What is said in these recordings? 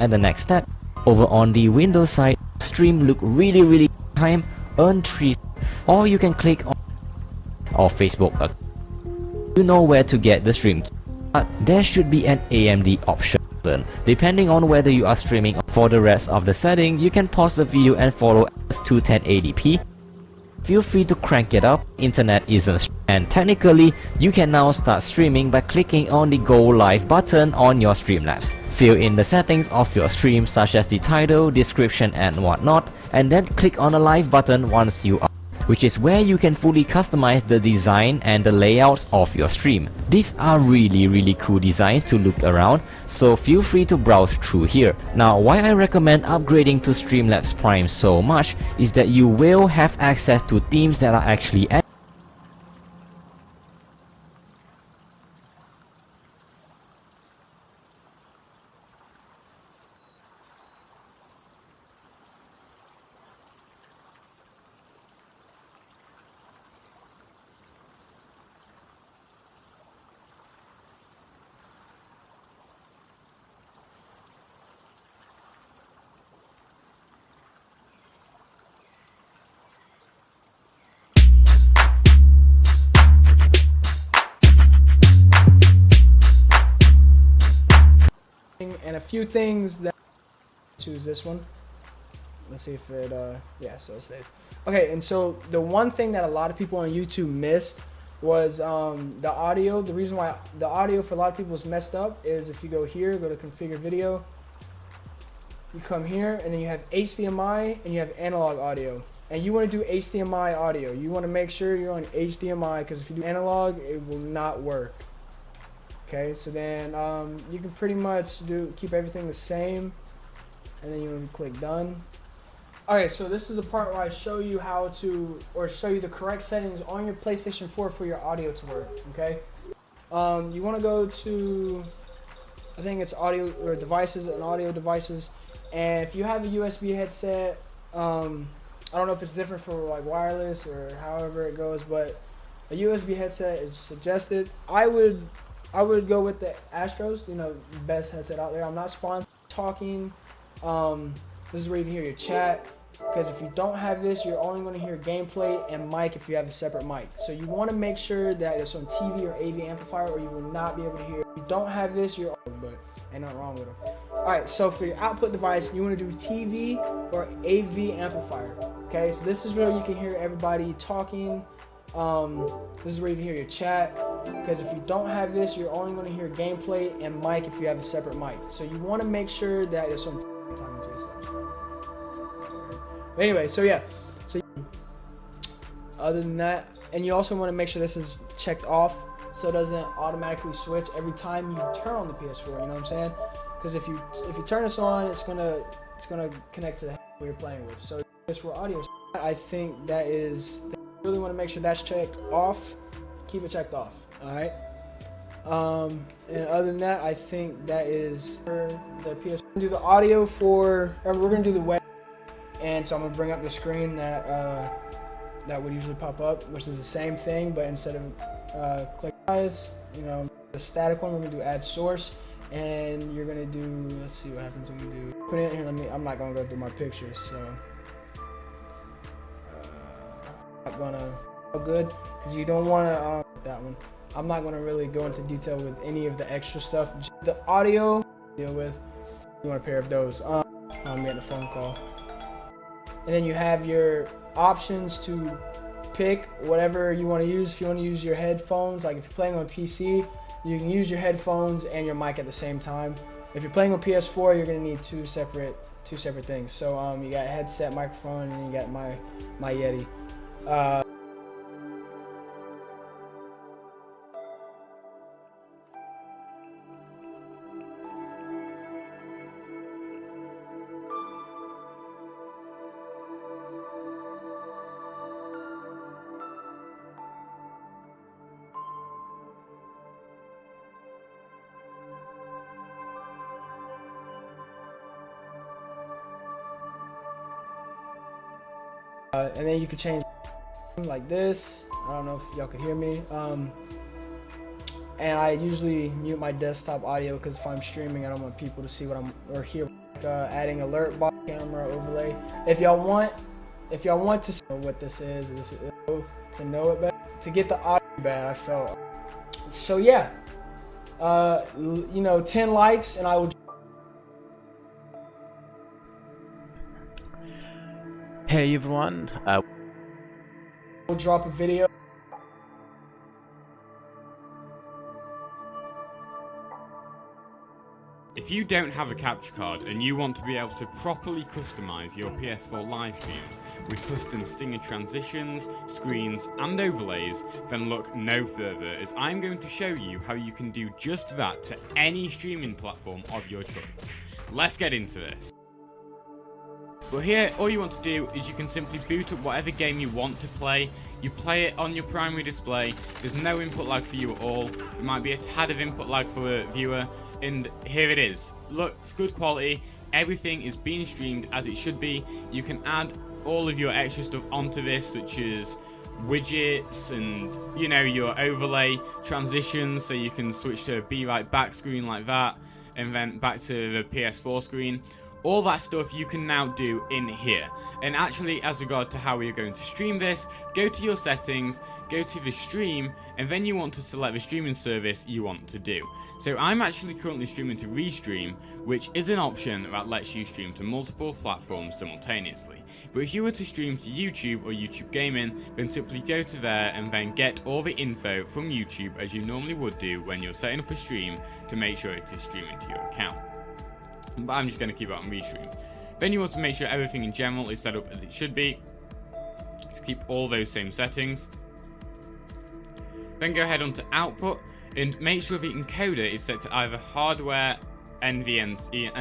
And the next step, over on the Windows side, stream look really time, earn 3, or you can click on or Facebook account. You know where to get the stream, but there should be an AMD option depending on whether you are streaming. For the rest of the setting, you can pause the video and follow to 1080p. Feel free to crank it up, internet isn't, and technically you can now start streaming by clicking on the Go Live button on your Streamlabs. Fill in the settings of your stream such as the title, description and whatnot, and then click on the live button once you are, which is where you can fully customize the design and the layouts of your stream. These are really cool designs to look around, so feel free to browse through here. Now, why I recommend upgrading to Streamlabs Prime so much is that you will have access to themes that are actually and a few things that choose this one. Let's see if it yeah, so it stays. Okay, and so the one thing that a lot of people on YouTube missed was the audio. The reason why the audio for a lot of people is messed up is if you go here, go to configure video, you come here and then you have HDMI and you have analog audio, and you want to do HDMI audio. You want to make sure you're on HDMI, because if you do analog, it will not work. Okay, so then you can pretty much keep everything the same, and then you want to click done. Okay, so this is the part where I show you how to, or show you the correct settings on your PlayStation 4 for your audio to work. Okay, you want to go to, I think it's audio or devices and audio devices, and if you have a USB headset, I don't know if it's different for like wireless or however it goes, but a USB headset is suggested. I would go with the Astros, you know, best headset out there. I'm not sponsored. Talking, this is where you can hear your chat, because if you don't have this, you're only going to hear gameplay and mic if you have a separate mic. So you want to make sure that it's on TV or AV amplifier, or you will not be able to hear. If you don't have this, you're, but ain't nothing wrong with them. Alright, so for your output device, you want to do TV or AV amplifier. Okay, so this is where you can hear everybody talking. This is where you can hear your chat, because if you don't have this, you're only going to hear gameplay and mic if you have a separate mic. So you want to make sure that it's on time to yourself. Anyway, so yeah, so other than that, and you also want to make sure this is checked off so it doesn't automatically switch every time you turn on the PS4. You know what I'm saying? Because if you turn this on, it's gonna connect to the who you're playing with. So just for audio, I think that is. Really want to make sure that's checked off. Keep it checked off. All right. And other than that, I think that is for the PS. Do the audio for. We're gonna do the web, and so I'm gonna bring up the screen that would usually pop up, which is the same thing, but instead of click guys, you know, the static one, we're gonna do add source, and you're gonna do. Let's see what happens when we do. Put it in here. I'm not gonna go through my pictures, so. Not gonna go good, because you don't want to that one. I'm not gonna really go into detail with any of the extra stuff. The audio deal with, you want a pair of those. I'm getting a phone call, and then you have your options to pick whatever you want to use. If you want to use your headphones, like if you're playing on PC, you can use your headphones and your mic at the same time. If you're playing on PS4, you're gonna need two separate things. So you got a headset, microphone, and you got my Yeti. And then you can change like this. I don't know if y'all can hear me. And I usually mute my desktop audio, because if I'm streaming, I don't want people to see what or hear. adding alert box, camera overlay. If y'all want to know what this is to know it better, to get the audio bad, I felt. So yeah, 10 likes and I will. Hey everyone, We'll drop a video. If you don't have a capture card and you want to be able to properly customize your PS4 live streams with custom stinger transitions, screens and overlays, then look no further, as I'm going to show you how you can do just that to any streaming platform of your choice. Let's get into this. But here, all you want to do is you can simply boot up whatever game you want to play. You play it on your primary display. There's no input lag for you at all. There might be a tad of input lag for a viewer. And here it is. Look, it's good quality. Everything is being streamed as it should be. You can add all of your extra stuff onto this, such as widgets and, your overlay transitions, so you can switch to a Be Right Back screen like that, and then back to the PS4 screen. All that stuff you can now do in here. And actually, as regard to how we are going to stream this, go to your settings, go to the stream, and then you want to select the streaming service you want to do. So I'm actually currently streaming to Restream, which is an option that lets you stream to multiple platforms simultaneously. But if you were to stream to YouTube or YouTube Gaming, then simply go to there and then get all the info from YouTube as you normally would do when you're setting up a stream to make sure it is streaming to your account. But I'm just going to keep it on Restream. Then you want to make sure everything in general is set up as it should be, to keep all those same settings. Then go ahead onto Output and make sure the encoder is set to either hardware NVENC,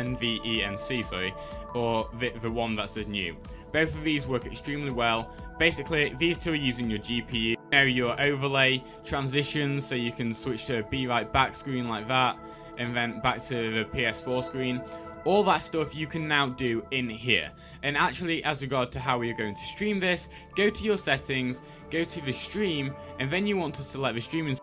or the one that says new. Both of these work extremely well. Basically, these two are using your GPU. Your overlay transitions, so you can switch to a Be Right Back screen like that, and then back to the PS4 screen. All that stuff you can now do in here. And actually, as regard to how we are going to stream this, go to your settings, go to the stream, and then you want to select the streaming